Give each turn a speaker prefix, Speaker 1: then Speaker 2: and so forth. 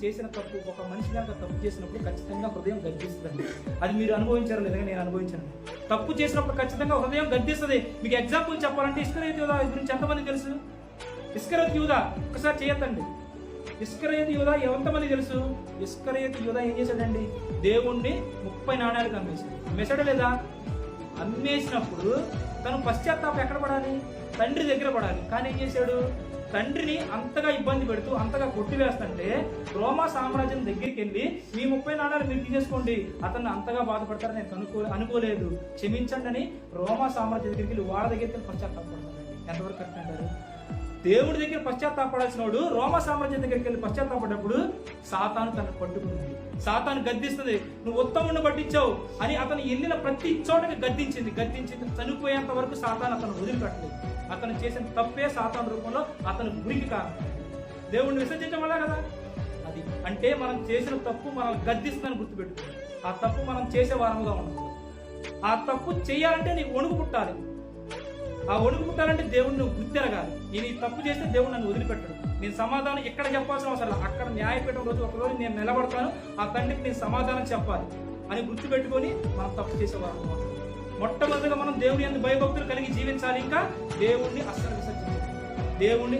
Speaker 1: చేసిన తప్పు, ఒక మనిషి కనుక తప్పు చేసినప్పుడు ఖచ్చితంగా హృదయం గద్దిస్తుందండి. అది మీరు అనుభవించారు లేదా? నేను అనుభవించాను. తప్పు చేసినప్పుడు ఖచ్చితంగా హృదయం గద్దిస్తుంది. మీకు ఎగ్జాంపుల్ చెప్పాలంటే ఇస్కరియోతు యూదా గురించి ఎంతమంది తెలుసు? ఇస్కరియోతు యూదా ఒకసారి చేయొద్దండి. ఇస్కరియోతు యూదా ఎంతమంది తెలుసు? ఇస్కరియోతు యూదా ఏం చేశాడండి? దేవుణ్ణి 30 నాణ్యాలకు అమ్మేశాడు. అమ్మేశాడా లేదా? అమ్మేసినప్పుడు తను పశ్చాత్తాపం ఎక్కడ పడాలి? తండ్రి దగ్గర పడాలి. కానీ ఏం చేశాడు? తండ్రిని అంతగా ఇబ్బంది పెడుతూ అంతగా కొట్టివేస్తుంటే రోమా సామ్రాజ్యం దగ్గరికి వెళ్ళి మీ 30 నాణాలు మీరు తీసేసుకోండి, అతన్ని అంతగా బాధపడతారని నేను అనుకోలేదు, క్షమించండి అని రోమా సామ్రాజ్యం దగ్గరికి వెళ్ళి వాళ్ళ దగ్గరికి వెళ్ళి పశ్చాత్తాపడతారండి. ఎంతవరకు కరెక్ట్ అంటారు? దేవుడి దగ్గర పశ్చాత్తాపడాల్సిన వాడు రోమా సామ్రాజ్యం దగ్గరికి వెళ్ళి పశ్చాత్తాపడినప్పుడు సాతాను తనను పట్టుకుంది, సాతాను గద్దిస్తుంది. నువ్వు ఉత్తముడిని పట్టించావు అని అతను వెళ్ళిన ప్రతి చోటకి గద్దించింది. చనిపోయేంత వరకు సాతాను అతను వదిలిపెట్టలేదు. అతను చేసిన తప్పే సాతాను రూపంలో అతను గురికి కారణం. దేవుడిని విసర్జించడం వల్ల కదా అది. అంటే మనం చేసిన తప్పు మనం గద్దిస్తుందని గుర్తుపెట్టుకోవాలి. ఆ తప్పు మనం చేసే వారముగా ఉండదు. ఆ తప్పు చేయాలంటే నీకు వణుకు పుట్టాలి. ఆ వణుకు పుట్టాలంటే దేవుడిని నువ్వు గుర్తెరగాలి. నేను ఈ తప్పు చేస్తే దేవుడు నన్ను వదిలిపెట్టడు. నేను సమాధానం ఎక్కడ చెప్పాల్సిన అవసరం లేదు. అక్కడ న్యాయపీఠం రోజు ఒకరోజు నేను నిలబడతాను, ఆ తండ్రికి నేను సమాధానం చెప్పాలి అని గుర్తుపెట్టుకొని మనం తప్పు చేసేవారు. మొట్టమొదటిగా మనం దేవుని యందు భయభక్తులు కలిగి జీవించాలి. ఇంకా దేవుణ్ణి అస్సలు విసర్జించాలి. దేవుణ్ణి